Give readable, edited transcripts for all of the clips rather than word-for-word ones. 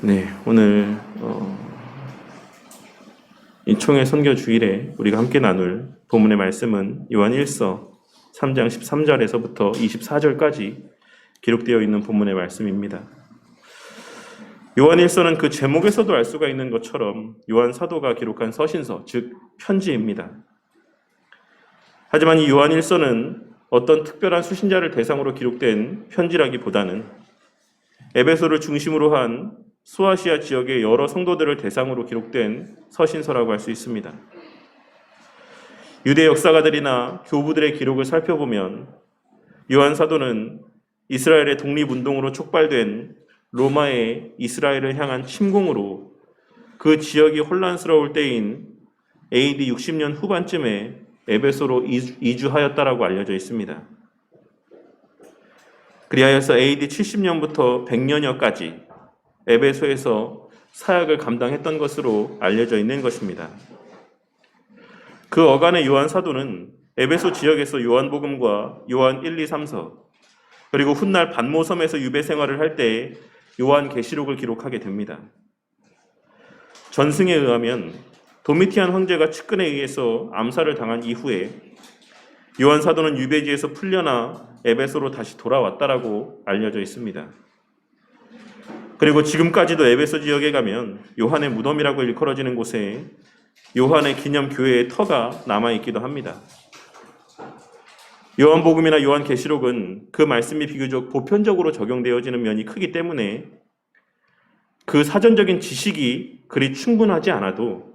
네, 오늘 이 총회 선교 주일에 우리가 함께 나눌 본문의 말씀은 요한 1서 3장 13절에서부터 24절까지 기록되어 있는 본문의 말씀입니다. 요한 1서는 그 제목에서도 알 수가 있는 것처럼 요한 사도가 기록한 서신서, 즉 편지입니다. 하지만 이 요한 1서는 어떤 특별한 수신자를 대상으로 기록된 편지라기보다는 에베소를 중심으로 한 소아시아 지역의 여러 성도들을 대상으로 기록된 서신서라고 할 수 있습니다. 유대 역사가들이나 교부들의 기록을 살펴보면 요한 사도는 이스라엘의 독립운동으로 촉발된 로마의 이스라엘을 향한 침공으로 그 지역이 혼란스러울 때인 AD 60년 후반쯤에 에베소로 이주하였다라고 알려져 있습니다. 그리하여서 AD 70년부터 100년여까지 에베소에서 사역을 감당했던 것으로 알려져 있는 것입니다. 그 어간의 요한 사도는 에베소 지역에서 요한복음과 요한 1, 2, 3서 그리고 훗날 반모섬에서 유배 생활을 할 때 요한 계시록을 기록하게 됩니다. 전승에 의하면 도미티안 황제가 측근에 의해서 암살을 당한 이후에 요한 사도는 유배지에서 풀려나 에베소로 다시 돌아왔다라고 알려져 있습니다. 그리고 지금까지도 에베소 지역에 가면 요한의 무덤이라고 일컬어지는 곳에 요한의 기념 교회의 터가 남아있기도 합니다. 요한복음이나 요한계시록은 그 말씀이 비교적 보편적으로 적용되어지는 면이 크기 때문에 그 사전적인 지식이 그리 충분하지 않아도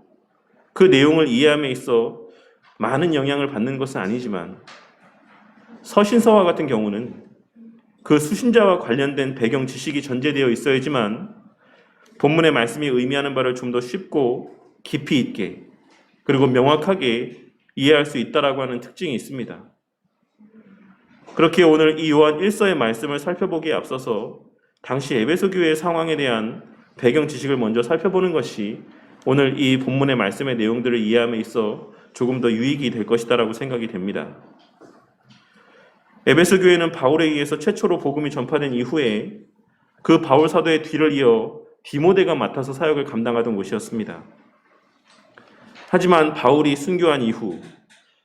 그 내용을 이해함에 있어 많은 영향을 받는 것은 아니지만 서신서와 같은 경우는 그 수신자와 관련된 배경 지식이 전제되어 있어야지만 본문의 말씀이 의미하는 바를 좀 더 쉽고 깊이 있게 그리고 명확하게 이해할 수 있다라고 하는 특징이 있습니다. 그렇게 오늘 이 요한 1서의 말씀을 살펴보기에 앞서서 당시 에베소 교회의 상황에 대한 배경 지식을 먼저 살펴보는 것이 오늘 이 본문의 말씀의 내용들을 이해함에 있어 조금 더 유익이 될 것이다라고 생각이 됩니다. 에베소 교회는 바울에 의해서 최초로 복음이 전파된 이후에 그 바울 사도의 뒤를 이어 디모데가 맡아서 사역을 감당하던 곳이었습니다. 하지만 바울이 순교한 이후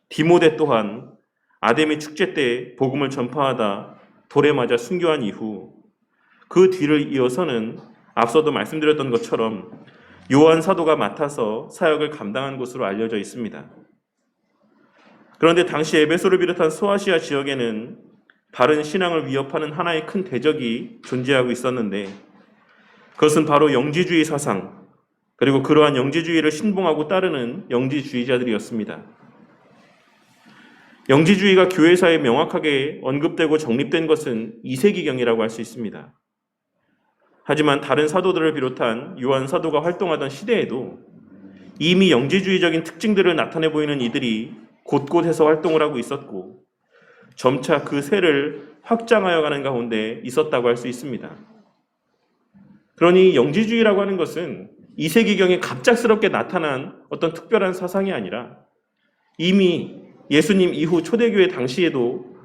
디모데 또한 아데미 축제 때 복음을 전파하다 돌에 맞아 순교한 이후 그 뒤를 이어서는 앞서도 말씀드렸던 것처럼 요한 사도가 맡아서 사역을 감당한 것으로 알려져 있습니다. 그런데 당시 에베소를 비롯한 소아시아 지역에는 바른 신앙을 위협하는 하나의 큰 대적이 존재하고 있었는데 그것은 바로 영지주의 사상 그리고 그러한 영지주의를 신봉하고 따르는 영지주의자들이었습니다. 영지주의가 교회사에 명확하게 언급되고 정립된 것은 2세기경이라고 할 수 있습니다. 하지만 다른 사도들을 비롯한 요한 사도가 활동하던 시대에도 이미 영지주의적인 특징들을 나타내 보이는 이들이 곳곳에서 활동을 하고 있었고 점차 그 세를 확장하여 가는 가운데 있었다고 할 수 있습니다. 그러니 영지주의라고 하는 것은 2세기경에 갑작스럽게 나타난 어떤 특별한 사상이 아니라 이미 예수님 이후 초대교회 당시에도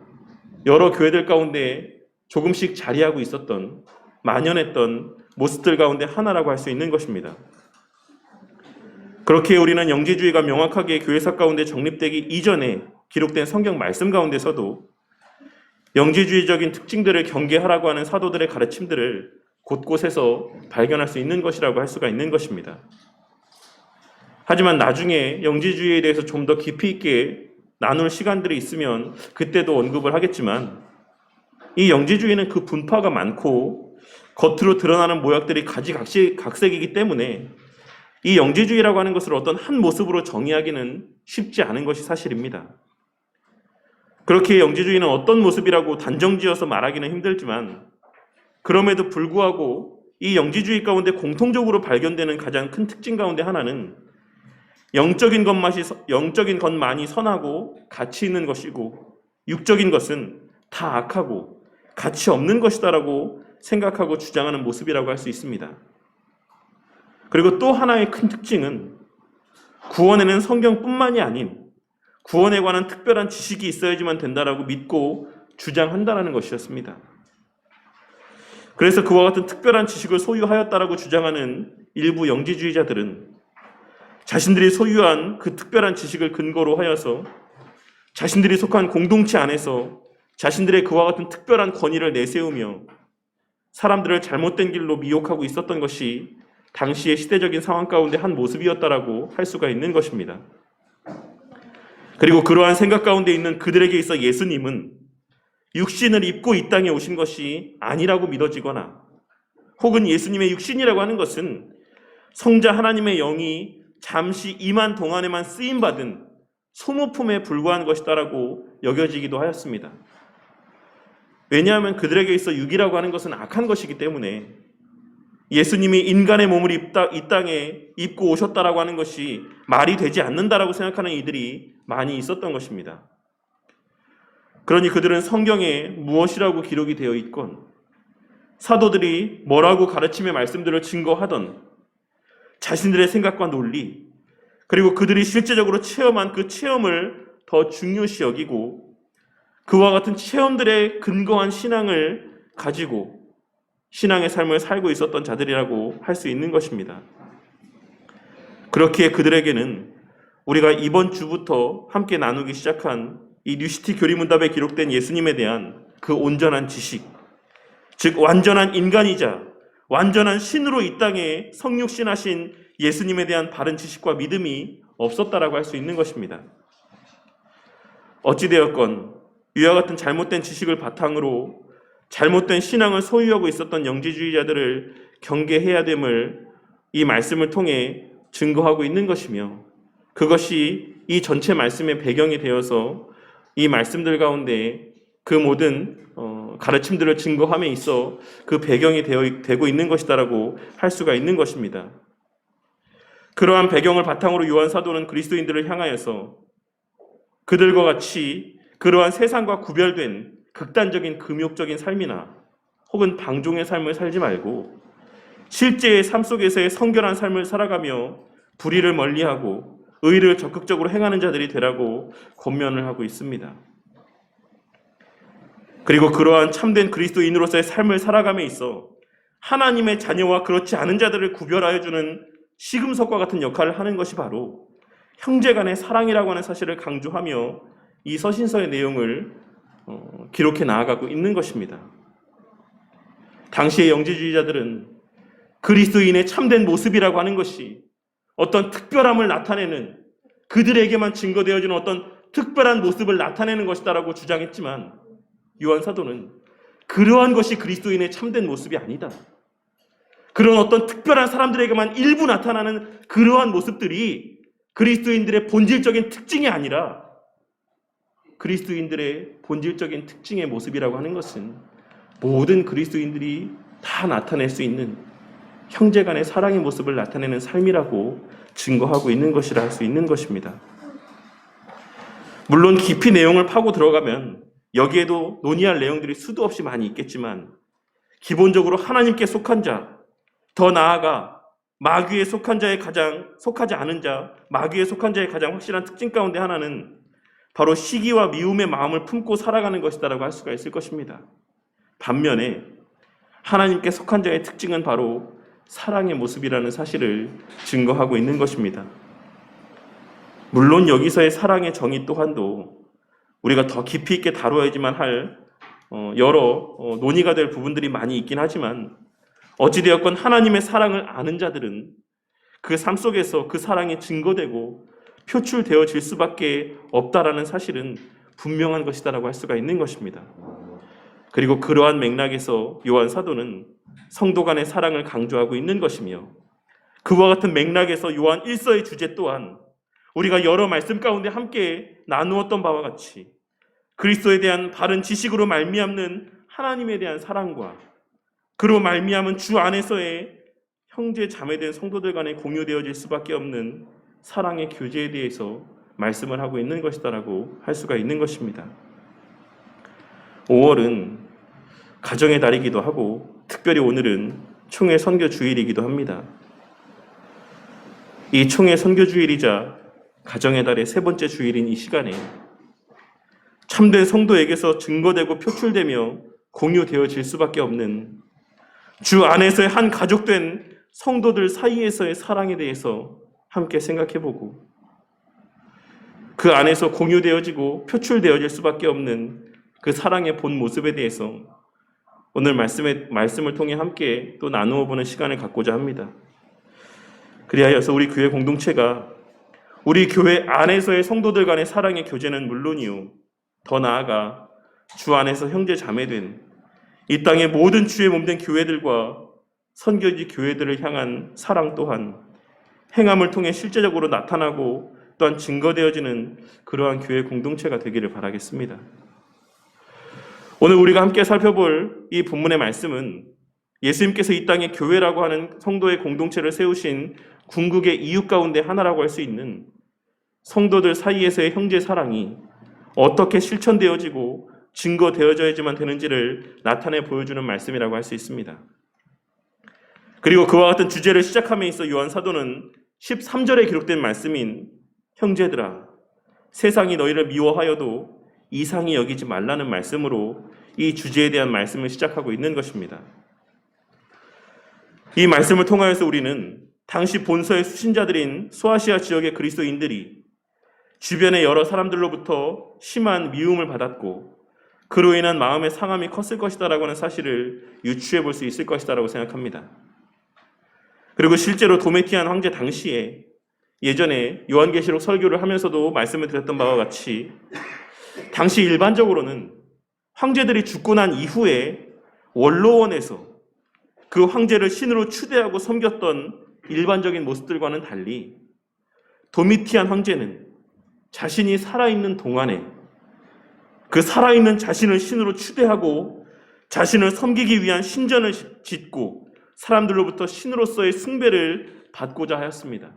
여러 교회들 가운데 조금씩 자리하고 있었던 만연했던 모습들 가운데 하나라고 할 수 있는 것입니다. 그렇게 우리는 영지주의가 명확하게 교회사 가운데 정립되기 이전에 기록된 성경 말씀 가운데서도 영지주의적인 특징들을 경계하라고 하는 사도들의 가르침들을 곳곳에서 발견할 수 있는 것이라고 할 수가 있는 것입니다. 하지만 나중에 영지주의에 대해서 좀 더 깊이 있게 나눌 시간들이 있으면 그때도 언급을 하겠지만 이 영지주의는 그 분파가 많고 겉으로 드러나는 모양들이 가지각색이기 때문에 이 영지주의라고 하는 것을 어떤 한 모습으로 정의하기는 쉽지 않은 것이 사실입니다. 그렇게 영지주의는 어떤 모습이라고 단정지어서 말하기는 힘들지만 그럼에도 불구하고 이 영지주의 가운데 공통적으로 발견되는 가장 큰 특징 가운데 하나는 영적인 것만이 선하고 가치 있는 것이고 육적인 것은 다 악하고 가치 없는 것이다라고 생각하고 주장하는 모습이라고 할 수 있습니다. 그리고 또 하나의 큰 특징은 구원에는 성경뿐만이 아닌 구원에 관한 특별한 지식이 있어야지만 된다라고 믿고 주장한다는 것이었습니다. 그래서 그와 같은 특별한 지식을 소유하였다라고 주장하는 일부 영지주의자들은 자신들이 소유한 그 특별한 지식을 근거로 하여서 자신들이 속한 공동체 안에서 자신들의 그와 같은 특별한 권위를 내세우며 사람들을 잘못된 길로 미혹하고 있었던 것이 당시의 시대적인 상황 가운데 한 모습이었다라고 할 수가 있는 것입니다. 그리고 그러한 생각 가운데 있는 그들에게 있어 예수님은 육신을 입고 이 땅에 오신 것이 아니라고 믿어지거나 혹은 예수님의 육신이라고 하는 것은 성자 하나님의 영이 잠시 임한 동안에만 쓰임받은 소모품에 불과한 것이다라고 여겨지기도 하였습니다. 왜냐하면 그들에게 있어 육이라고 하는 것은 악한 것이기 때문에 예수님이 인간의 몸을 이 땅에 입고 오셨다라고 하는 것이 말이 되지 않는다라고 생각하는 이들이 많이 있었던 것입니다. 그러니 그들은 성경에 무엇이라고 기록이 되어 있건 사도들이 뭐라고 가르침의 말씀들을 증거하던 자신들의 생각과 논리 그리고 그들이 실제적으로 체험한 그 체험을 더 중요시 여기고 그와 같은 체험들에 근거한 신앙을 가지고 신앙의 삶을 살고 있었던 자들이라고 할 수 있는 것입니다. 그렇기에 그들에게는 우리가 이번 주부터 함께 나누기 시작한 이 뉴시티 교리문답에 기록된 예수님에 대한 그 온전한 지식, 즉 완전한 인간이자 완전한 신으로 이 땅에 성육신하신 예수님에 대한 바른 지식과 믿음이 없었다라고 할 수 있는 것입니다. 어찌되었건 이와 같은 잘못된 지식을 바탕으로 잘못된 신앙을 소유하고 있었던 영지주의자들을 경계해야 됨을 이 말씀을 통해 증거하고 있는 것이며 그것이 이 전체 말씀의 배경이 되어서 이 말씀들 가운데 그 모든 가르침들을 증거함에 있어 그 배경이 되고 있는 것이다라고 할 수가 있는 것입니다. 그러한 배경을 바탕으로 요한 사도는 그리스도인들을 향하여서 그들과 같이 그러한 세상과 구별된 극단적인 금욕적인 삶이나 혹은 방종의 삶을 살지 말고 실제의 삶 속에서의 성결한 삶을 살아가며 불의를 멀리하고 의를 적극적으로 행하는 자들이 되라고 권면을 하고 있습니다. 그리고 그러한 참된 그리스도인으로서의 삶을 살아감에 있어 하나님의 자녀와 그렇지 않은 자들을 구별하여 주는 시금석과 같은 역할을 하는 것이 바로 형제간의 사랑이라고 하는 사실을 강조하며 이 서신서의 내용을 기록해 나아가고 있는 것입니다. 당시의 영지주의자들은 그리스도인의 참된 모습이라고 하는 것이 어떤 특별함을 나타내는 그들에게만 증거되어지는 어떤 특별한 모습을 나타내는 것이다라고 주장했지만 요한 사도는 그러한 것이 그리스도인의 참된 모습이 아니다. 그런 어떤 특별한 사람들에게만 일부 나타나는 그러한 모습들이 그리스도인들의 본질적인 특징이 아니라 그리스도인들의 본질적인 특징의 모습이라고 하는 것은 모든 그리스도인들이 다 나타낼 수 있는 형제간의 사랑의 모습을 나타내는 삶이라고 증거하고 있는 것이라 할 수 있는 것입니다. 물론 깊이 내용을 파고 들어가면 여기에도 논의할 내용들이 수도 없이 많이 있겠지만 기본적으로 하나님께 속한 자, 더 나아가 마귀에 속한 자의 속하지 않은 자, 마귀에 속한 자의 가장 확실한 특징 가운데 하나는 바로 시기와 미움의 마음을 품고 살아가는 것이다라고 할 수가 있을 것입니다. 반면에 하나님께 속한 자의 특징은 바로 사랑의 모습이라는 사실을 증거하고 있는 것입니다. 물론 여기서의 사랑의 정의 또한도 우리가 더 깊이 있게 다루어야지만 할 여러 논의가 될 부분들이 많이 있긴 하지만 어찌되었건 하나님의 사랑을 아는 자들은 그 삶 속에서 그 사랑이 증거되고 표출되어질 수밖에 없다라는 사실은 분명한 것이다라고 할 수가 있는 것입니다. 그리고 그러한 맥락에서 요한 사도는 성도 간의 사랑을 강조하고 있는 것이며 그와 같은 맥락에서 요한 1서의 주제 또한 우리가 여러 말씀 가운데 함께 나누었던 바와 같이 그리스도에 대한 바른 지식으로 말미암는 하나님에 대한 사랑과 그로 말미암은 주 안에서의 형제 자매된 성도들 간에 공유되어질 수밖에 없는 사랑의 교제에 대해서 말씀을 하고 있는 것이다라고 할 수가 있는 것입니다. 5월은 가정의 달이기도 하고 특별히 오늘은 총회 선교 주일이기도 합니다. 이 총회 선교 주일이자 가정의 달의 세 번째 주일인 이 시간에 참된 성도에게서 증거되고 표출되며 공유되어질 수밖에 없는 주 안에서의 한 가족된 성도들 사이에서의 사랑에 대해서 함께 생각해보고 그 안에서 공유되어지고 표출되어질 수밖에 없는 그 사랑의 본 모습에 대해서 오늘 말씀을 통해 함께 또 나누어 보는 시간을 갖고자 합니다. 그리하여서 우리 교회 공동체가 우리 교회 안에서의 성도들 간의 사랑의 교제는 물론이요, 더 나아가 주 안에서 형제 자매된 이 땅의 모든 주의 몸된 교회들과 선교지 교회들을 향한 사랑 또한 행함을 통해 실제적으로 나타나고 또한 증거되어지는 그러한 교회 공동체가 되기를 바라겠습니다. 오늘 우리가 함께 살펴볼 이 본문의 말씀은 예수님께서 이 땅에 교회라고 하는 성도의 공동체를 세우신 궁극의 이유 가운데 하나라고 할 수 있는 성도들 사이에서의 형제 사랑이 어떻게 실천되어지고 증거되어져야지만 되는지를 나타내 보여주는 말씀이라고 할 수 있습니다. 그리고 그와 같은 주제를 시작함에 있어 요한 사도는 13절에 기록된 말씀인 형제들아 세상이 너희를 미워하여도 이상히 여기지 말라는 말씀으로 이 주제에 대한 말씀을 시작하고 있는 것입니다. 이 말씀을 통하여서 우리는 당시 본서의 수신자들인 소아시아 지역의 그리스도인들이 주변의 여러 사람들로부터 심한 미움을 받았고 그로 인한 마음의 상함이 컸을 것이다라고 하는 사실을 유추해 볼 수 있을 것이다라고 생각합니다. 그리고 실제로 도메티안 황제 당시에 예전에 요한계시록 설교를 하면서도 말씀을 드렸던 바와 같이 당시 일반적으로는 황제들이 죽고 난 이후에 원로원에서 그 황제를 신으로 추대하고 섬겼던 일반적인 모습들과는 달리 도미티안 황제는 자신이 살아있는 동안에 그 살아있는 자신을 신으로 추대하고 자신을 섬기기 위한 신전을 짓고 사람들로부터 신으로서의 숭배를 받고자 하였습니다.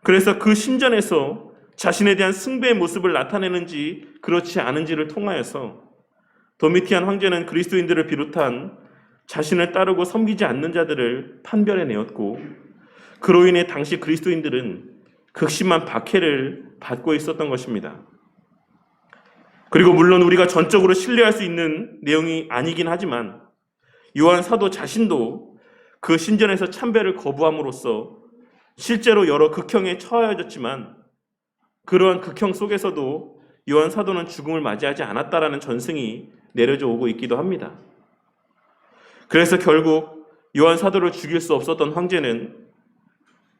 그래서 그 신전에서 자신에 대한 숭배의 모습을 나타내는지 그렇지 않은지를 통하여서 도미티안 황제는 그리스도인들을 비롯한 자신을 따르고 섬기지 않는 자들을 판별해내었고 그로 인해 당시 그리스도인들은 극심한 박해를 받고 있었던 것입니다. 그리고 물론 우리가 전적으로 신뢰할 수 있는 내용이 아니긴 하지만 요한 사도 자신도 그 신전에서 참배를 거부함으로써 실제로 여러 극형에 처하여졌지만 그러한 극형 속에서도 요한 사도는 죽음을 맞이하지 않았다라는 전승이 내려져 오고 있기도 합니다. 그래서 결국 요한 사도를 죽일 수 없었던 황제는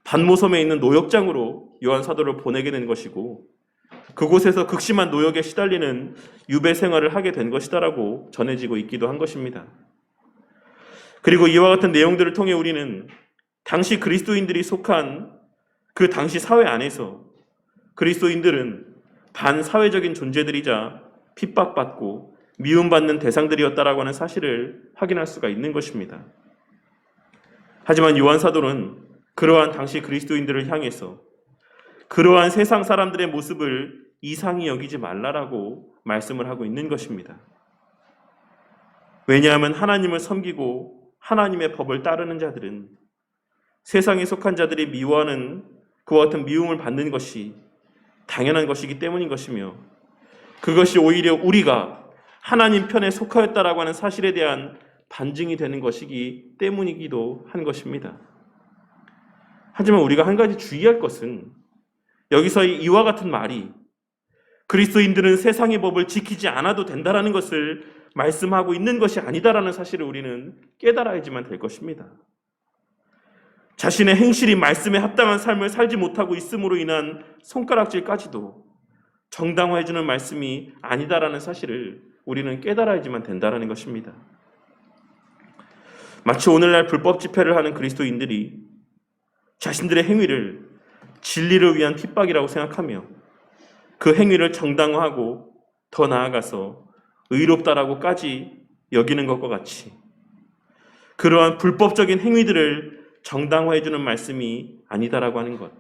반모섬에 있는 노역장으로 요한 사도를 보내게 된 것이고 그곳에서 극심한 노역에 시달리는 유배 생활을 하게 된 것이다라고 전해지고 있기도 한 것입니다. 그리고 이와 같은 내용들을 통해 우리는 당시 그리스도인들이 속한 그 당시 사회 안에서 그리스도인들은 반사회적인 존재들이자 핍박받고 미움받는 대상들이었다라고 하는 사실을 확인할 수가 있는 것입니다. 하지만 요한 사도는 그러한 당시 그리스도인들을 향해서 그러한 세상 사람들의 모습을 이상히 여기지 말라라고 말씀을 하고 있는 것입니다. 왜냐하면 하나님을 섬기고 하나님의 법을 따르는 자들은 세상에 속한 자들이 미워하는 그와 같은 미움을 받는 것이 당연한 것이기 때문인 것이며 그것이 오히려 우리가 하나님 편에 속하였다라고 하는 사실에 대한 반증이 되는 것이기 때문이기도 한 것입니다. 하지만 우리가 한 가지 주의할 것은 여기서 이와 같은 말이 그리스도인들은 세상의 법을 지키지 않아도 된다라는 것을 말씀하고 있는 것이 아니다라는 사실을 우리는 깨달아야지만 될 것입니다. 자신의 행실이 말씀에 합당한 삶을 살지 못하고 있음으로 인한 손가락질까지도 정당화해주는 말씀이 아니다라는 사실을 우리는 깨달아야지만 된다라는 것입니다. 마치 오늘날 불법 집회를 하는 그리스도인들이 자신들의 행위를 진리를 위한 핍박이라고 생각하며 그 행위를 정당화하고 더 나아가서 의롭다라고까지 여기는 것과 같이 그러한 불법적인 행위들을 정당화해주는 말씀이 아니다라고 하는 것,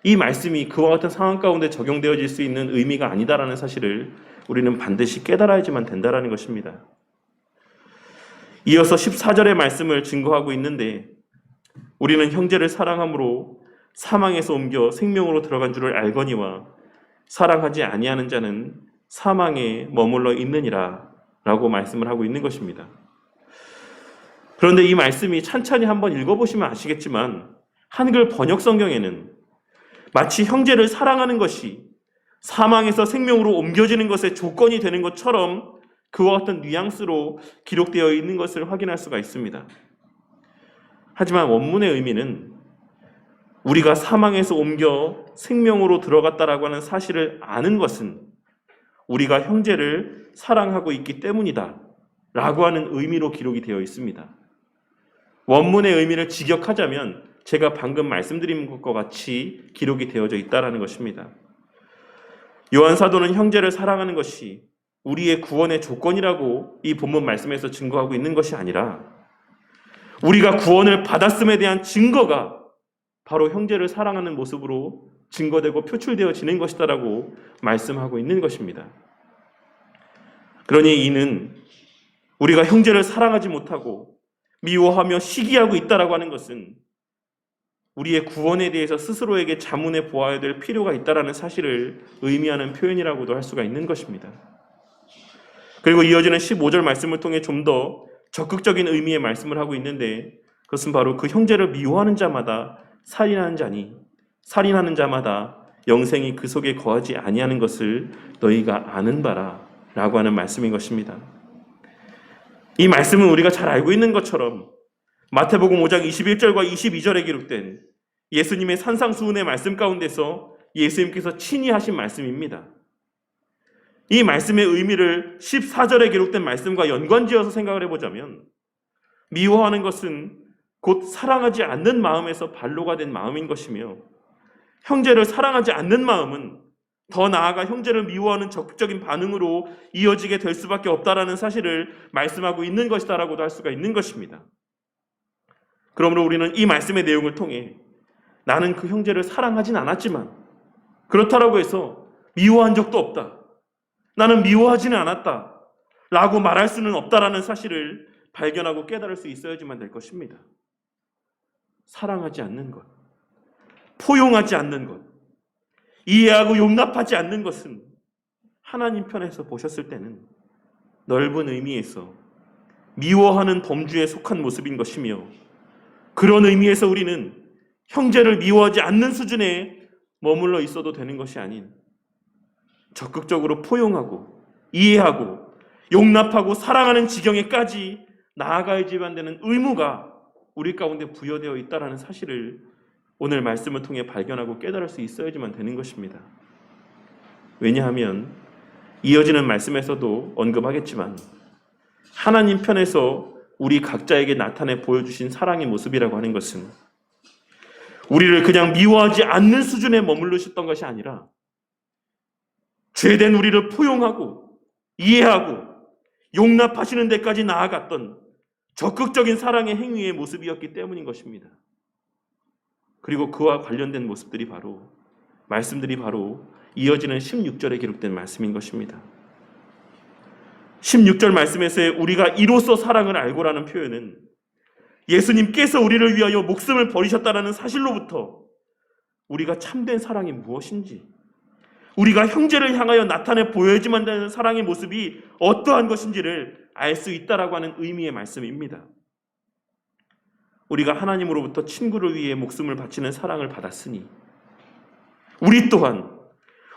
이 말씀이 그와 같은 상황 가운데 적용되어질 수 있는 의미가 아니다라는 사실을 우리는 반드시 깨달아야지만 된다라는 것입니다. 이어서 14절의 말씀을 증거하고 있는데 우리는 형제를 사랑함으로 사망에서 옮겨 생명으로 들어간 줄을 알거니와 사랑하지 아니하는 자는 사망에 머물러 있느니라 라고 말씀을 하고 있는 것입니다. 그런데 이 말씀이 찬찬히 한번 읽어보시면 아시겠지만 한글 번역 성경에는 마치 형제를 사랑하는 것이 사망에서 생명으로 옮겨지는 것의 조건이 되는 것처럼 그와 같은 뉘앙스로 기록되어 있는 것을 확인할 수가 있습니다. 하지만 원문의 의미는 우리가 사망에서 옮겨 생명으로 들어갔다라고 하는 사실을 아는 것은 우리가 형제를 사랑하고 있기 때문이다 라고 하는 의미로 기록이 되어 있습니다. 원문의 의미를 직역하자면 제가 방금 말씀드린 것과 같이 기록이 되어져 있다는 것입니다. 요한 사도는 형제를 사랑하는 것이 우리의 구원의 조건이라고 이 본문 말씀에서 증거하고 있는 것이 아니라 우리가 구원을 받았음에 대한 증거가 바로 형제를 사랑하는 모습으로 증거되고 표출되어지는 것이다라고 말씀하고 있는 것입니다. 그러니 이는 우리가 형제를 사랑하지 못하고 미워하며 시기하고 있다라고 하는 것은 우리의 구원에 대해서 스스로에게 자문해 보아야 될 필요가 있다라는 사실을 의미하는 표현이라고도 할 수가 있는 것입니다. 그리고 이어지는 15절 말씀을 통해 좀 더 적극적인 의미의 말씀을 하고 있는데 그것은 바로 그 형제를 미워하는 자마다 살인하는 자니 살인하는 자마다 영생이 그 속에 거하지 아니하는 것을 너희가 아는 바라 라고 하는 말씀인 것입니다. 이 말씀은 우리가 잘 알고 있는 것처럼 마태복음 5장 21절과 22절에 기록된 예수님의 산상수훈의 말씀 가운데서 예수님께서 친히 하신 말씀입니다. 이 말씀의 의미를 14절에 기록된 말씀과 연관지어서 생각을 해보자면 미워하는 것은 곧 사랑하지 않는 마음에서 발로가 된 마음인 것이며 형제를 사랑하지 않는 마음은 더 나아가 형제를 미워하는 적극적인 반응으로 이어지게 될 수밖에 없다라는 사실을 말씀하고 있는 것이다라고도 할 수가 있는 것입니다. 그러므로 우리는 이 말씀의 내용을 통해 나는 그 형제를 사랑하진 않았지만 그렇다라고 해서 미워한 적도 없다. 나는 미워하지는 않았다. 라고 말할 수는 없다라는 사실을 발견하고 깨달을 수 있어야지만 될 것입니다. 사랑하지 않는 것, 포용하지 않는 것, 이해하고 용납하지 않는 것은 하나님 편에서 보셨을 때는 넓은 의미에서 미워하는 범주에 속한 모습인 것이며 그런 의미에서 우리는 형제를 미워하지 않는 수준에 머물러 있어도 되는 것이 아닌 적극적으로 포용하고 이해하고 용납하고 사랑하는 지경에까지 나아가야지만 되는 의무가 우리 가운데 부여되어 있다는 사실을 오늘 말씀을 통해 발견하고 깨달을 수 있어야지만 되는 것입니다. 왜냐하면 이어지는 말씀에서도 언급하겠지만 하나님 편에서 우리 각자에게 나타내 보여주신 사랑의 모습이라고 하는 것은 우리를 그냥 미워하지 않는 수준에 머무르셨던 것이 아니라 죄된 우리를 포용하고 이해하고 용납하시는 데까지 나아갔던 적극적인 사랑의 행위의 모습이었기 때문인 것입니다. 그리고 그와 관련된 모습들이 바로 말씀들이 바로 이어지는 16절에 기록된 말씀인 것입니다. 16절 말씀에서의 우리가 이로써 사랑을 알고라는 표현은 예수님께서 우리를 위하여 목숨을 버리셨다는 사실로부터 우리가 참된 사랑이 무엇인지 우리가 형제를 향하여 나타내 보여야지만 되는 사랑의 모습이 어떠한 것인지를 알 수 있다라고 하는 의미의 말씀입니다. 우리가 하나님으로부터 친구를 위해 목숨을 바치는 사랑을 받았으니 우리 또한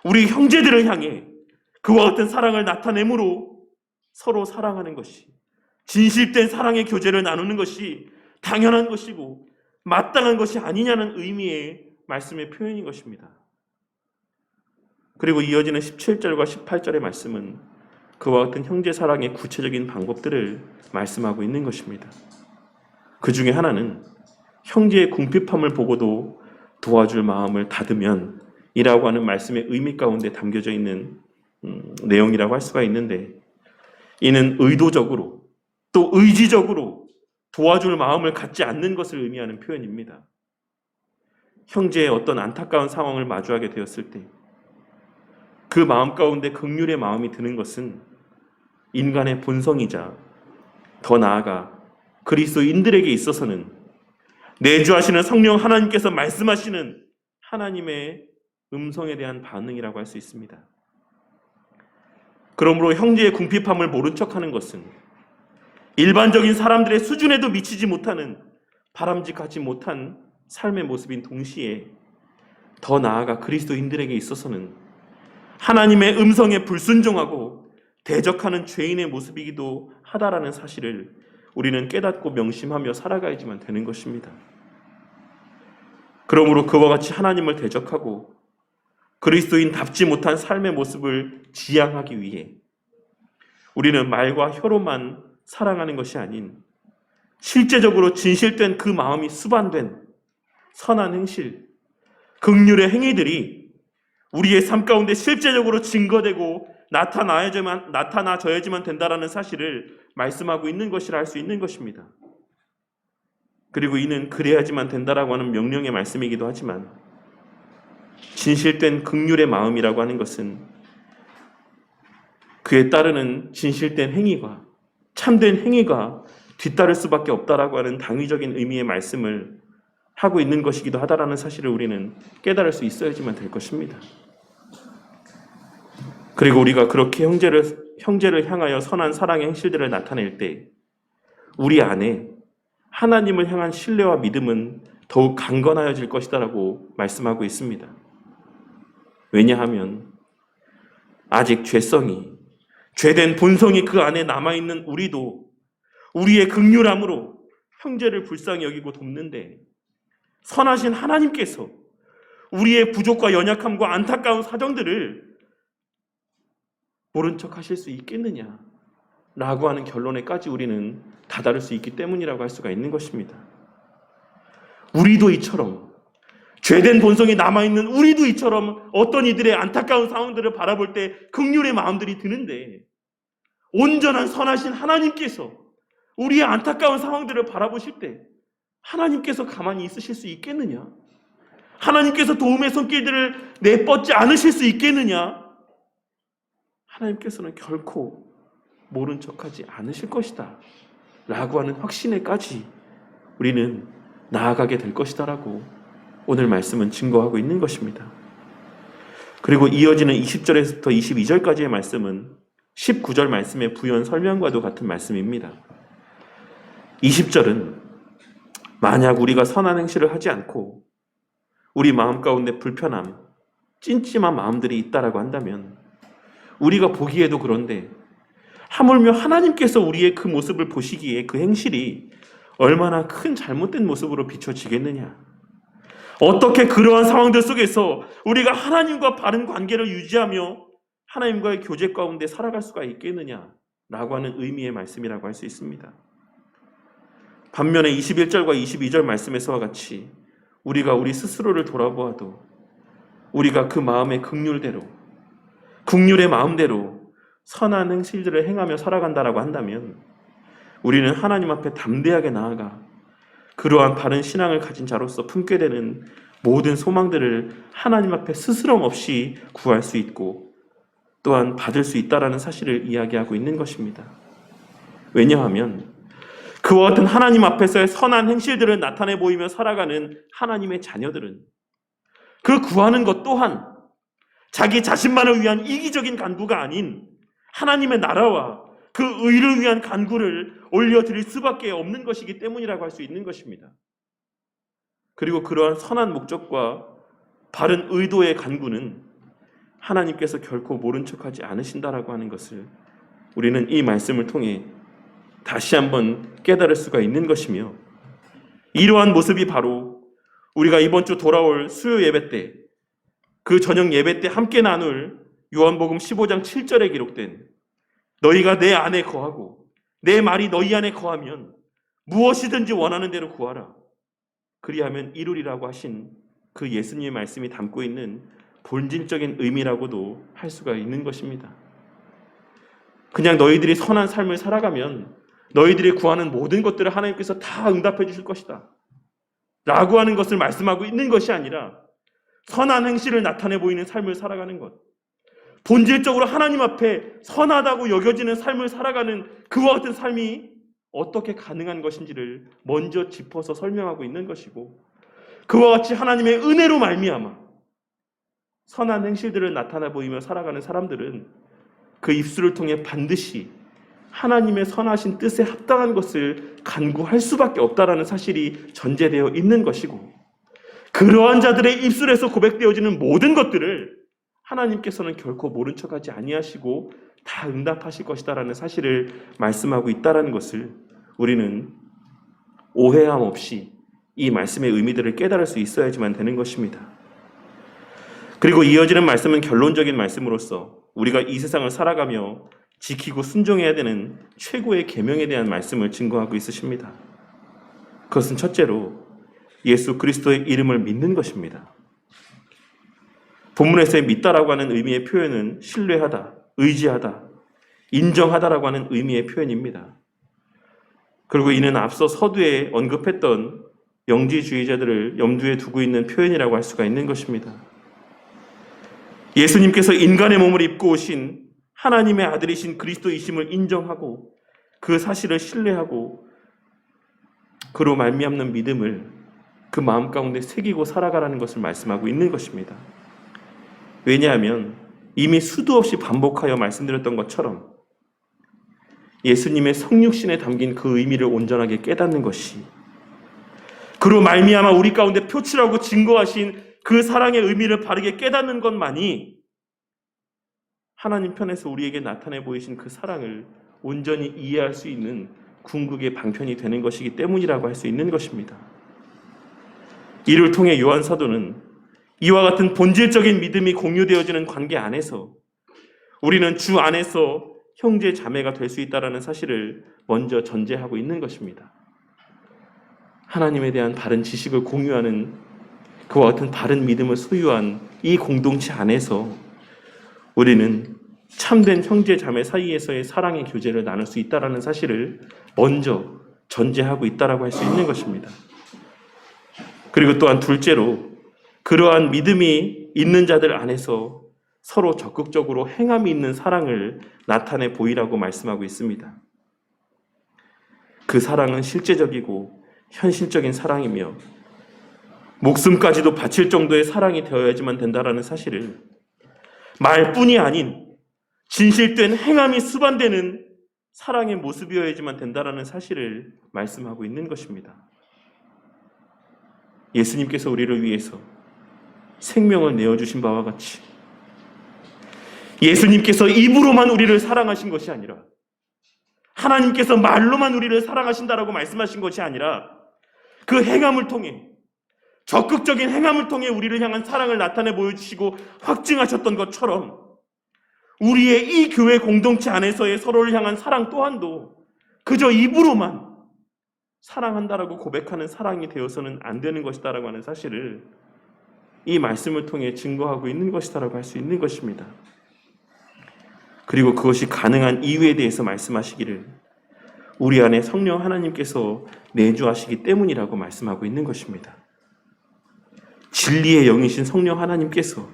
우리 형제들을 향해 그와 같은 사랑을 나타내므로 서로 사랑하는 것이 진실된 사랑의 교제를 나누는 것이 당연한 것이고 마땅한 것이 아니냐는 의미의 말씀의 표현인 것입니다. 그리고 이어지는 17절과 18절의 말씀은 그와 같은 형제 사랑의 구체적인 방법들을 말씀하고 있는 것입니다. 그 중에 하나는 형제의 궁핍함을 보고도 도와줄 마음을 닫으면 이라고 하는 말씀의 의미 가운데 담겨져 있는 내용이라고 할 수가 있는데 이는 의도적으로 또 의지적으로 도와줄 마음을 갖지 않는 것을 의미하는 표현입니다. 형제의 어떤 안타까운 상황을 마주하게 되었을 때 그 마음 가운데 긍휼의 마음이 드는 것은 인간의 본성이자 더 나아가 그리스도인들에게 있어서는 내주하시는 성령 하나님께서 말씀하시는 하나님의 음성에 대한 반응이라고 할 수 있습니다. 그러므로 형제의 궁핍함을 모른 척하는 것은 일반적인 사람들의 수준에도 미치지 못하는 바람직하지 못한 삶의 모습인 동시에 더 나아가 그리스도인들에게 있어서는 하나님의 음성에 불순종하고 대적하는 죄인의 모습이기도 하다라는 사실을 우리는 깨닫고 명심하며 살아가야지만 되는 것입니다. 그러므로 그와 같이 하나님을 대적하고 그리스도인답지 못한 삶의 모습을 지향하기 위해 우리는 말과 혀로만 사랑하는 것이 아닌 실제적으로 진실된 그 마음이 수반된 선한 행실, 긍휼의 행위들이 우리의 삶 가운데 실제적으로 증거되고 나타나져야지만 된다라는 사실을 말씀하고 있는 것이라 할 수 있는 것입니다. 그리고 이는 그래야지만 된다라고 하는 명령의 말씀이기도 하지만 진실된 긍휼의 마음이라고 하는 것은 그에 따르는 진실된 행위가 참된 행위가 뒤따를 수밖에 없다라고 하는 당위적인 의미의 말씀을 하고 있는 것이기도 하다라는 사실을 우리는 깨달을 수 있어야지만 될 것입니다. 그리고 우리가 그렇게 형제를 향하여 선한 사랑의 행실들을 나타낼 때 우리 안에 하나님을 향한 신뢰와 믿음은 더욱 강건하여질 것이다라고 말씀하고 있습니다. 왜냐하면 아직 죄된 본성이 그 안에 남아있는 우리도 우리의 긍휼함으로 형제를 불쌍히 여기고 돕는데 선하신 하나님께서 우리의 부족과 연약함과 안타까운 사정들을 모른 척 하실 수 있겠느냐 라고 하는 결론에까지 우리는 다다를 수 있기 때문이라고 할 수가 있는 것입니다. 우리도 이처럼 죄된 본성이 남아있는 우리도 이처럼 어떤 이들의 안타까운 상황들을 바라볼 때 긍휼의 마음들이 드는데 온전한 선하신 하나님께서 우리의 안타까운 상황들을 바라보실 때 하나님께서 가만히 있으실 수 있겠느냐? 하나님께서 도움의 손길들을 내뻗지 않으실 수 있겠느냐? 하나님께서는 결코 모른 척하지 않으실 것이다 라고 하는 확신에까지 우리는 나아가게 될 것이다 라고 오늘 말씀은 증거하고 있는 것입니다. 그리고 이어지는 20절에서부터 22절까지의 말씀은 19절 말씀의 부연 설명과도 같은 말씀입니다. 20절은 만약 우리가 선한 행실을 하지 않고 우리 마음 가운데 불편함, 찜찜한 마음들이 있다라고 한다면 우리가 보기에도 그런데 하물며 하나님께서 우리의 그 모습을 보시기에 그 행실이 얼마나 큰 잘못된 모습으로 비춰지겠느냐. 어떻게 그러한 상황들 속에서 우리가 하나님과 바른 관계를 유지하며 하나님과의 교제 가운데 살아갈 수가 있겠느냐라고 하는 의미의 말씀이라고 할 수 있습니다. 반면에 21절과 22절 말씀에서와 같이 우리가 우리 스스로를 돌아보아도 우리가 그 마음의 긍휼의 마음대로 선한 행실들을 행하며 살아간다라고 한다면 우리는 하나님 앞에 담대하게 나아가 그러한 바른 신앙을 가진 자로서 품게 되는 모든 소망들을 하나님 앞에 스스럼 없이 구할 수 있고 또한 받을 수 있다라는 사실을 이야기하고 있는 것입니다. 왜냐하면 그와 같은 하나님 앞에서의 선한 행실들을 나타내 보이며 살아가는 하나님의 자녀들은 그 구하는 것 또한 자기 자신만을 위한 이기적인 간구가 아닌 하나님의 나라와 그 의를 위한 간구를 올려드릴 수밖에 없는 것이기 때문이라고 할 수 있는 것입니다. 그리고 그러한 선한 목적과 바른 의도의 간구는 하나님께서 결코 모른 척하지 않으신다라고 하는 것을 우리는 이 말씀을 통해 다시 한번 깨달을 수가 있는 것이며 이러한 모습이 바로 우리가 이번 주 돌아올 수요 예배 때 그 저녁 예배 때 함께 나눌 요한복음 15장 7절에 기록된 너희가 내 안에 거하고 내 말이 너희 안에 거하면 무엇이든지 원하는 대로 구하라 그리하면 이루리라고 하신 그 예수님의 말씀이 담고 있는 본질적인 의미라고도 할 수가 있는 것입니다. 그냥 너희들이 선한 삶을 살아가면 너희들이 구하는 모든 것들을 하나님께서 다 응답해 주실 것이다 라고 하는 것을 말씀하고 있는 것이 아니라 선한 행실을 나타내 보이는 삶을 살아가는 것, 본질적으로 하나님 앞에 선하다고 여겨지는 삶을 살아가는 그와 같은 삶이 어떻게 가능한 것인지를 먼저 짚어서 설명하고 있는 것이고 그와 같이 하나님의 은혜로 말미암아 선한 행실들을 나타내 보이며 살아가는 사람들은 그 입술을 통해 반드시 하나님의 선하신 뜻에 합당한 것을 간구할 수밖에 없다라는 사실이 전제되어 있는 것이고, 그러한 자들의 입술에서 고백되어지는 모든 것들을 하나님께서는 결코 모른 척하지 아니하시고 다 응답하실 것이다라는 사실을 말씀하고 있다라는 것을 우리는 오해함 없이 이 말씀의 의미들을 깨달을 수 있어야지만 되는 것입니다. 그리고 이어지는 말씀은 결론적인 말씀으로서 우리가 이 세상을 살아가며 지키고 순종해야 되는 최고의 계명에 대한 말씀을 증거하고 있으십니다. 그것은 첫째로 예수 그리스도의 이름을 믿는 것입니다. 본문에서의 믿다라고 하는 의미의 표현은 신뢰하다, 의지하다, 인정하다라고 하는 의미의 표현입니다. 그리고 이는 앞서 서두에 언급했던 영지주의자들을 염두에 두고 있는 표현이라고 할 수가 있는 것입니다. 예수님께서 인간의 몸을 입고 오신 하나님의 아들이신 그리스도이심을 인정하고 그 사실을 신뢰하고 그로 말미암는 믿음을 그 마음 가운데 새기고 살아가라는 것을 말씀하고 있는 것입니다. 왜냐하면 이미 수도 없이 반복하여 말씀드렸던 것처럼 예수님의 성육신에 담긴 그 의미를 온전하게 깨닫는 것이, 그로 말미암아 우리 가운데 표출하고 증거하신 그 사랑의 의미를 바르게 깨닫는 것만이 하나님 편에서 우리에게 나타내 보이신 그 사랑을 온전히 이해할 수 있는 궁극의 방편이 되는 것이기 때문이라고 할 수 있는 것입니다. 이를 통해 요한 사도는 이와 같은 본질적인 믿음이 공유되어지는 관계 안에서 우리는 주 안에서 형제 자매가 될 수 있다는 사실을 먼저 전제하고 있는 것입니다. 하나님에 대한 바른 지식을 공유하는 그와 같은 바른 믿음을 소유한 이 공동체 안에서 우리는 참된 형제 자매 사이에서의 사랑의 교제를 나눌 수 있다는 사실을 먼저 전제하고 있다고 할 수 있는 것입니다. 그리고 또한 둘째로 그러한 믿음이 있는 자들 안에서 서로 적극적으로 행함이 있는 사랑을 나타내 보이라고 말씀하고 있습니다. 그 사랑은 실제적이고 현실적인 사랑이며 목숨까지도 바칠 정도의 사랑이 되어야지만 된다는 사실을, 말뿐이 아닌 진실된 행함이 수반되는 사랑의 모습이어야지만 된다는 사실을 말씀하고 있는 것입니다. 예수님께서 우리를 위해서 생명을 내어주신 바와 같이 예수님께서 입으로만 우리를 사랑하신 것이 아니라, 하나님께서 말로만 우리를 사랑하신다라고 말씀하신 것이 아니라 그 행함을 통해, 적극적인 행함을 통해 우리를 향한 사랑을 나타내 보여주시고 확증하셨던 것처럼 우리의 이 교회 공동체 안에서의 서로를 향한 사랑 또한도 그저 입으로만 사랑한다라고 고백하는 사랑이 되어서는 안 되는 것이다라고 하는 사실을 이 말씀을 통해 증거하고 있는 것이다라고 할 수 있는 것입니다. 그리고 그것이 가능한 이유에 대해서 말씀하시기를 우리 안에 성령 하나님께서 내주하시기 때문이라고 말씀하고 있는 것입니다. 진리의 영이신 성령 하나님께서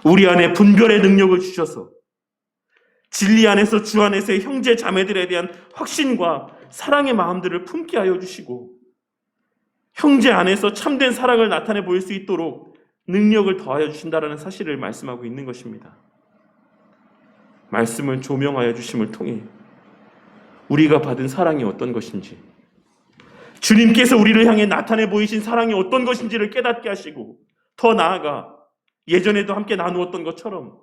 우리 안에 분별의 능력을 주셔서 진리 안에서 주 안에서의 형제 자매들에 대한 확신과 사랑의 마음들을 품게 하여 주시고 형제 안에서 참된 사랑을 나타내 보일 수 있도록 능력을 더하여 주신다라는 사실을 말씀하고 있는 것입니다. 말씀을 조명하여 주심을 통해 우리가 받은 사랑이 어떤 것인지, 주님께서 우리를 향해 나타내 보이신 사랑이 어떤 것인지를 깨닫게 하시고, 더 나아가 예전에도 함께 나누었던 것처럼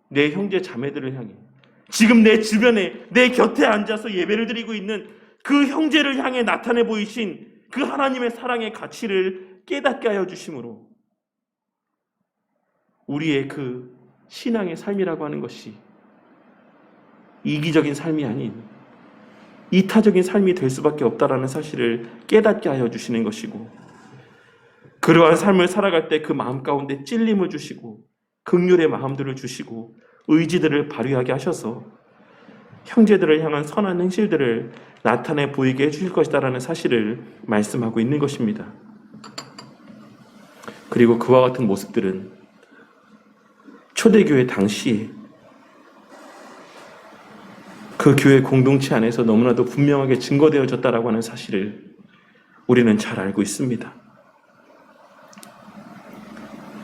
내 형제 자매들을 향해, 지금 내 주변에 내 곁에 앉아서 예배를 드리고 있는 그 형제를 향해 나타내 보이신 그 하나님의 사랑의 가치를 깨닫게 하여 주심으로 우리의 그 신앙의 삶이라고 하는 것이 이기적인 삶이 아닌 이타적인 삶이 될 수밖에 없다라는 사실을 깨닫게 하여 주시는 것이고, 그러한 삶을 살아갈 때 그 마음 가운데 찔림을 주시고 긍휼의 마음들을 주시고 의지들을 발휘하게 하셔서 형제들을 향한 선한 행실들을 나타내 보이게 해주실 것이다라는 사실을 말씀하고 있는 것입니다. 그리고 그와 같은 모습들은 초대교회 당시에 그 교회 공동체 안에서 너무나도 분명하게 증거되어졌다라고 하는 사실을 우리는 잘 알고 있습니다.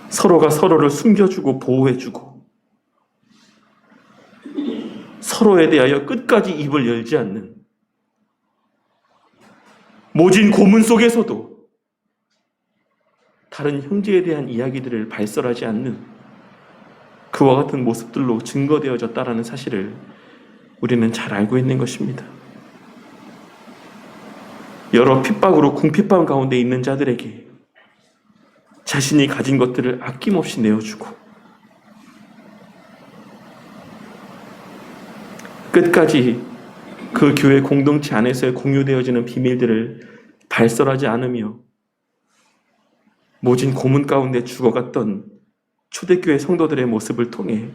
서로가 서로를 숨겨주고 보호해주고 서로에 대하여 끝까지 입을 열지 않는, 모진 고문 속에서도 다른 형제에 대한 이야기들을 발설하지 않는 그와 같은 모습들로 증거되어졌다라는 사실을 우리는 잘 알고 있는 것입니다. 여러 핍박으로 궁핍함 가운데 있는 자들에게 자신이 가진 것들을 아낌없이 내어주고 끝까지 그 교회 공동체 안에서 공유되어지는 비밀들을 발설하지 않으며 모진 고문 가운데 죽어갔던 초대교회 성도들의 모습을 통해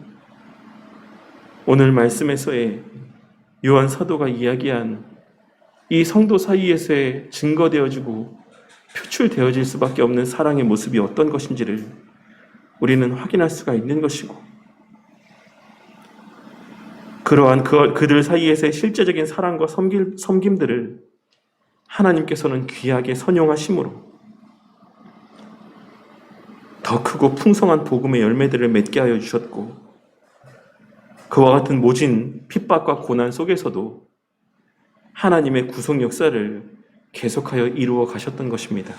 오늘 말씀에서의 요한 사도가 이야기한 이 성도 사이에서의 증거되어지고 표출되어질 수밖에 없는 사랑의 모습이 어떤 것인지를 우리는 확인할 수가 있는 것이고, 그러한 그들 사이에서의 실제적인 사랑과 섬김들을 하나님께서는 귀하게 선용하심으로 더 크고 풍성한 복음의 열매들을 맺게 하여 주셨고, 그와 같은 모진 핍박과 고난 속에서도 하나님의 구속 역사를 계속하여 이루어 가셨던 것입니다.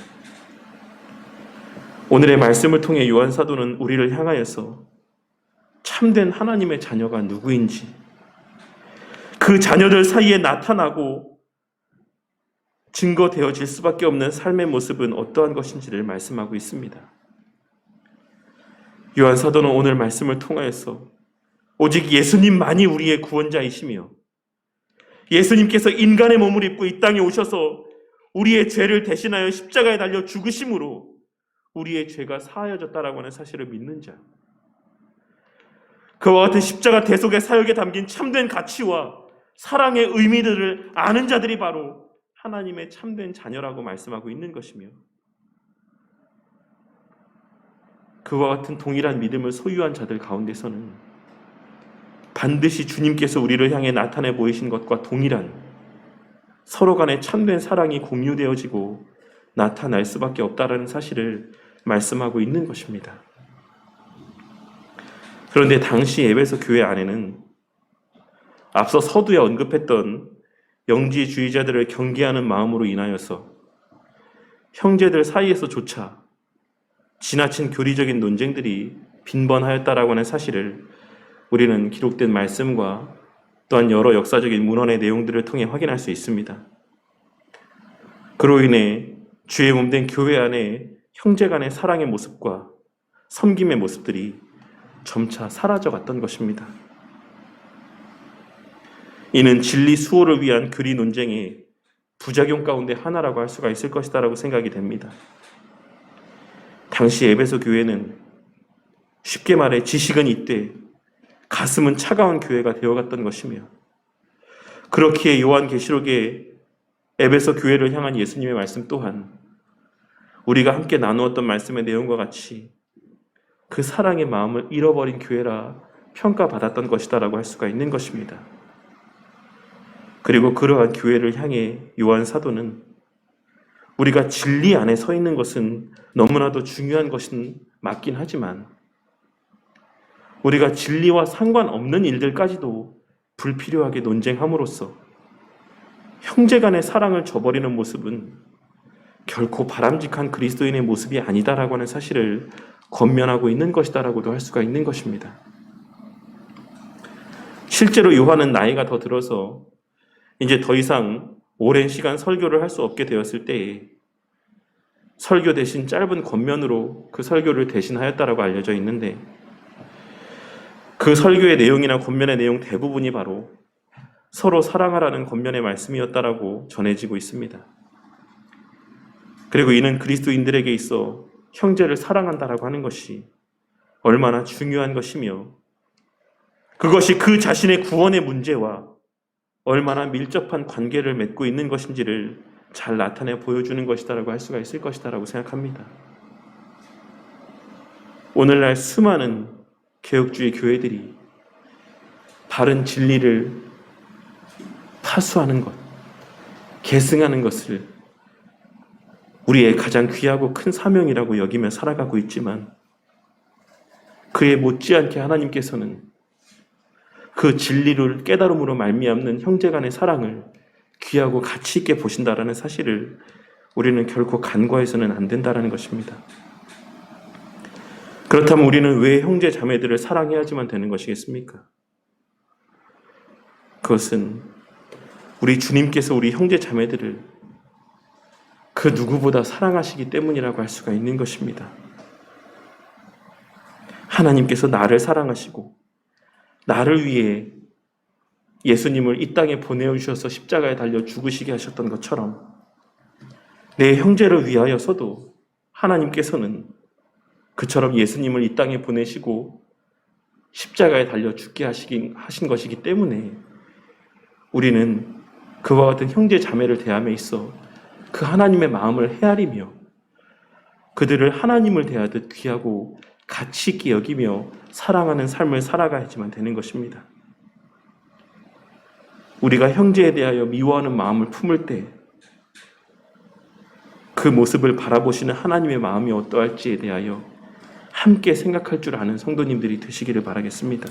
오늘의 말씀을 통해 요한 사도는 우리를 향하여서 참된 하나님의 자녀가 누구인지, 그 자녀들 사이에 나타나고 증거되어질 수밖에 없는 삶의 모습은 어떠한 것인지를 말씀하고 있습니다. 요한 사도는 오늘 말씀을 통하여서 오직 예수님만이 우리의 구원자이시며 예수님께서 인간의 몸을 입고 이 땅에 오셔서 우리의 죄를 대신하여 십자가에 달려 죽으심으로 우리의 죄가 사하여졌다라고 하는 사실을 믿는 자, 그와 같은 십자가 대속의 사역에 담긴 참된 가치와 사랑의 의미들을 아는 자들이 바로 하나님의 참된 자녀라고 말씀하고 있는 것이며, 그와 같은 동일한 믿음을 소유한 자들 가운데서는 반드시 주님께서 우리를 향해 나타내 보이신 것과 동일한 서로 간의 참된 사랑이 공유되어지고 나타날 수밖에 없다라는 사실을 말씀하고 있는 것입니다. 그런데 당시 에베소 교회 안에는 앞서 서두에 언급했던 영지주의자들을 경계하는 마음으로 인하여서 형제들 사이에서조차 지나친 교리적인 논쟁들이 빈번하였다라고 하는 사실을 우리는 기록된 말씀과 또한 여러 역사적인 문헌의 내용들을 통해 확인할 수 있습니다. 그로 인해 주의 몸된 교회 안에 형제 간의 사랑의 모습과 섬김의 모습들이 점차 사라져갔던 것입니다. 이는 진리 수호를 위한 교리 논쟁의 부작용 가운데 하나라고 할 수가 있을 것이다라고 생각이 됩니다. 당시 에베소 교회는 쉽게 말해 지식은 있되 가슴은 차가운 교회가 되어갔던 것이며, 그렇기에 요한계시록의 에베소 교회를 향한 예수님의 말씀 또한 우리가 함께 나누었던 말씀의 내용과 같이 그 사랑의 마음을 잃어버린 교회라 평가받았던 것이다라고 할 수가 있는 것입니다. 그리고 그러한 교회를 향해 요한 사도는 우리가 진리 안에 서 있는 것은 너무나도 중요한 것은 맞긴 하지만 우리가 진리와 상관없는 일들까지도 불필요하게 논쟁함으로써 형제 간의 사랑을 저버리는 모습은 결코 바람직한 그리스도인의 모습이 아니다라고 하는 사실을 권면하고 있는 것이다라고도 할 수가 있는 것입니다. 실제로 요한은 나이가 더 들어서 이제 더 이상 오랜 시간 설교를 할 수 없게 되었을 때에 설교 대신 짧은 권면으로 그 설교를 대신하였다라고 알려져 있는데, 그 설교의 내용이나 권면의 내용 대부분이 바로 서로 사랑하라는 권면의 말씀이었다라고 전해지고 있습니다. 그리고 이는 그리스도인들에게 있어 형제를 사랑한다라고 하는 것이 얼마나 중요한 것이며 그것이 그 자신의 구원의 문제와 얼마나 밀접한 관계를 맺고 있는 것인지를 잘 나타내 보여주는 것이다라고 할 수가 있을 것이다라고 생각합니다. 오늘날 수많은 개혁주의 교회들이 바른 진리를 파수하는 것, 계승하는 것을 우리의 가장 귀하고 큰 사명이라고 여기며 살아가고 있지만, 그에 못지않게 하나님께서는 그 진리를 깨달음으로 말미암는 형제 간의 사랑을 귀하고 가치 있게 보신다라는 사실을 우리는 결코 간과해서는 안 된다라는 것입니다. 그렇다면 우리는 왜 형제 자매들을 사랑해야지만 되는 것이겠습니까? 그것은 우리 주님께서 우리 형제 자매들을 그 누구보다 사랑하시기 때문이라고 할 수가 있는 것입니다. 하나님께서 나를 사랑하시고 나를 위해 예수님을 이 땅에 보내주셔서 십자가에 달려 죽으시게 하셨던 것처럼 내 형제를 위하여서도 하나님께서는 그처럼 예수님을 이 땅에 보내시고 십자가에 달려 죽게 하신 것이기 때문에 우리는 그와 같은 형제 자매를 대함에 있어 그 하나님의 마음을 헤아리며 그들을 하나님을 대하듯 귀하고 가치 있게 여기며 사랑하는 삶을 살아가야지만 되는 것입니다. 우리가 형제에 대하여 미워하는 마음을 품을 때 그 모습을 바라보시는 하나님의 마음이 어떠할지에 대하여 함께 생각할 줄 아는 성도님들이 되시기를 바라겠습니다.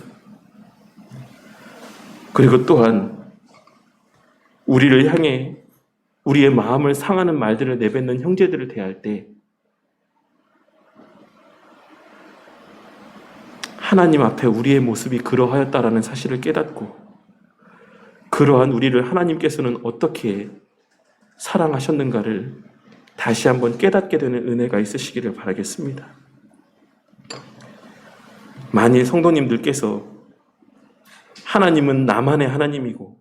그리고 또한 우리를 향해 우리의 마음을 상하는 말들을 내뱉는 형제들을 대할 때 하나님 앞에 우리의 모습이 그러하였다라는 사실을 깨닫고 그러한 우리를 하나님께서는 어떻게 사랑하셨는가를 다시 한번 깨닫게 되는 은혜가 있으시기를 바라겠습니다. 만일 성도님들께서 하나님은 나만의 하나님이고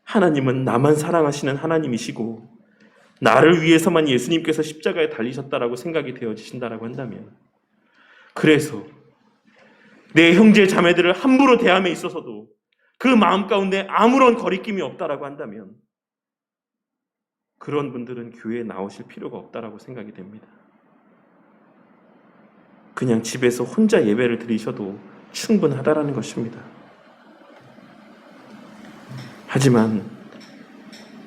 하나님은 나만 사랑하시는 하나님이시고 나를 위해서만 예수님께서 십자가에 달리셨다라고 생각이 되어지신다라고 한다면 그래서 내 형제 자매들을 함부로 대함에 있어서도 그 마음 가운데 아무런 거리낌이 없다라고 한다면 그런 분들은 교회에 나오실 필요가 없다라고 생각이 됩니다. 그냥 집에서 혼자 예배를 드리셔도 충분하다라는 것입니다. 하지만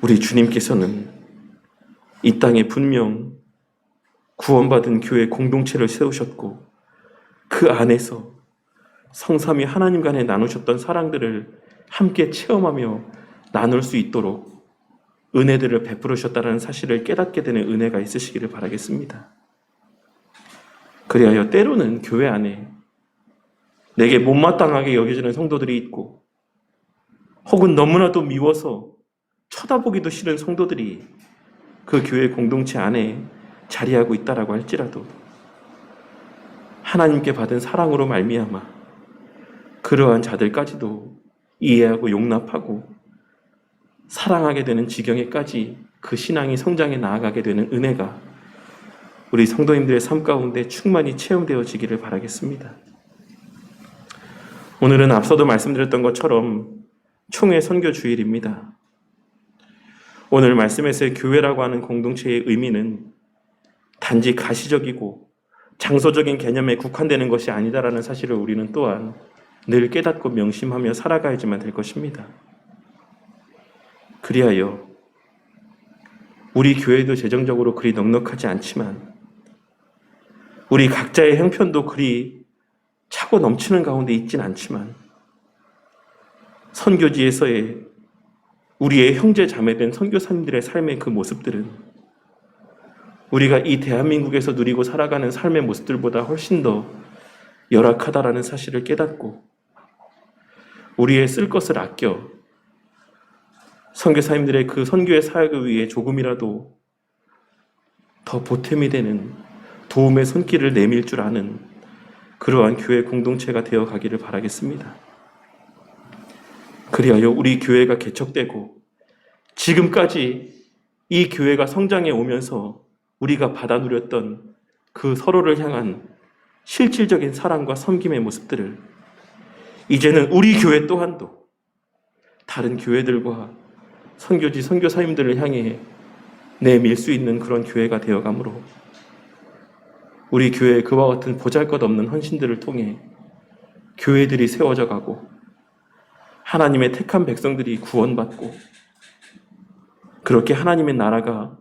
우리 주님께서는 이 땅에 분명 구원받은 교회 공동체를 세우셨고 그 안에서 성삼위 하나님 간에 나누셨던 사랑들을 함께 체험하며 나눌 수 있도록 은혜들을 베풀으셨다는 사실을 깨닫게 되는 은혜가 있으시기를 바라겠습니다. 그리하여 때로는 교회 안에 내게 못마땅하게 여겨지는 성도들이 있고 혹은 너무나도 미워서 쳐다보기도 싫은 성도들이 그 교회 공동체 안에 자리하고 있다라고 할지라도 하나님께 받은 사랑으로 말미암아 그러한 자들까지도 이해하고 용납하고 사랑하게 되는 지경에까지 그 신앙이 성장해 나아가게 되는 은혜가 우리 성도님들의 삶 가운데 충만히 체험되어지기를 바라겠습니다. 오늘은 앞서도 말씀드렸던 것처럼 총회 선교 주일입니다. 오늘 말씀에서의 교회라고 하는 공동체의 의미는 단지 가시적이고 장소적인 개념에 국한되는 것이 아니다라는 사실을 우리는 또한 늘 깨닫고 명심하며 살아가야지만 될 것입니다. 그리하여 우리 교회도 재정적으로 그리 넉넉하지 않지만 우리 각자의 형편도 그리 차고 넘치는 가운데 있진 않지만 선교지에서의 우리의 형제 자매된 선교사님들의 삶의 그 모습들은 우리가 이 대한민국에서 누리고 살아가는 삶의 모습들보다 훨씬 더 열악하다라는 사실을 깨닫고 우리의 쓸 것을 아껴 선교사님들의 그 선교의 사역을 위해 조금이라도 더 보탬이 되는 도움의 손길을 내밀 줄 아는 그러한 교회 공동체가 되어 가기를 바라겠습니다. 그리하여 우리 교회가 개척되고 지금까지 이 교회가 성장해 오면서 우리가 받아 누렸던 그 서로를 향한 실질적인 사랑과 섬김의 모습들을 이제는 우리 교회 또한도 다른 교회들과 선교지 선교사님들을 향해 내밀 수 있는 그런 교회가 되어가므로 우리 교회에 그와 같은 보잘것없는 헌신들을 통해 교회들이 세워져 가고 하나님의 택한 백성들이 구원받고 그렇게 하나님의 나라가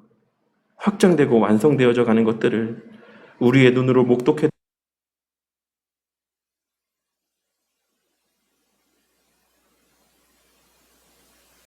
확장되고 완성되어져 가는 것들을 우리의 눈으로 목독해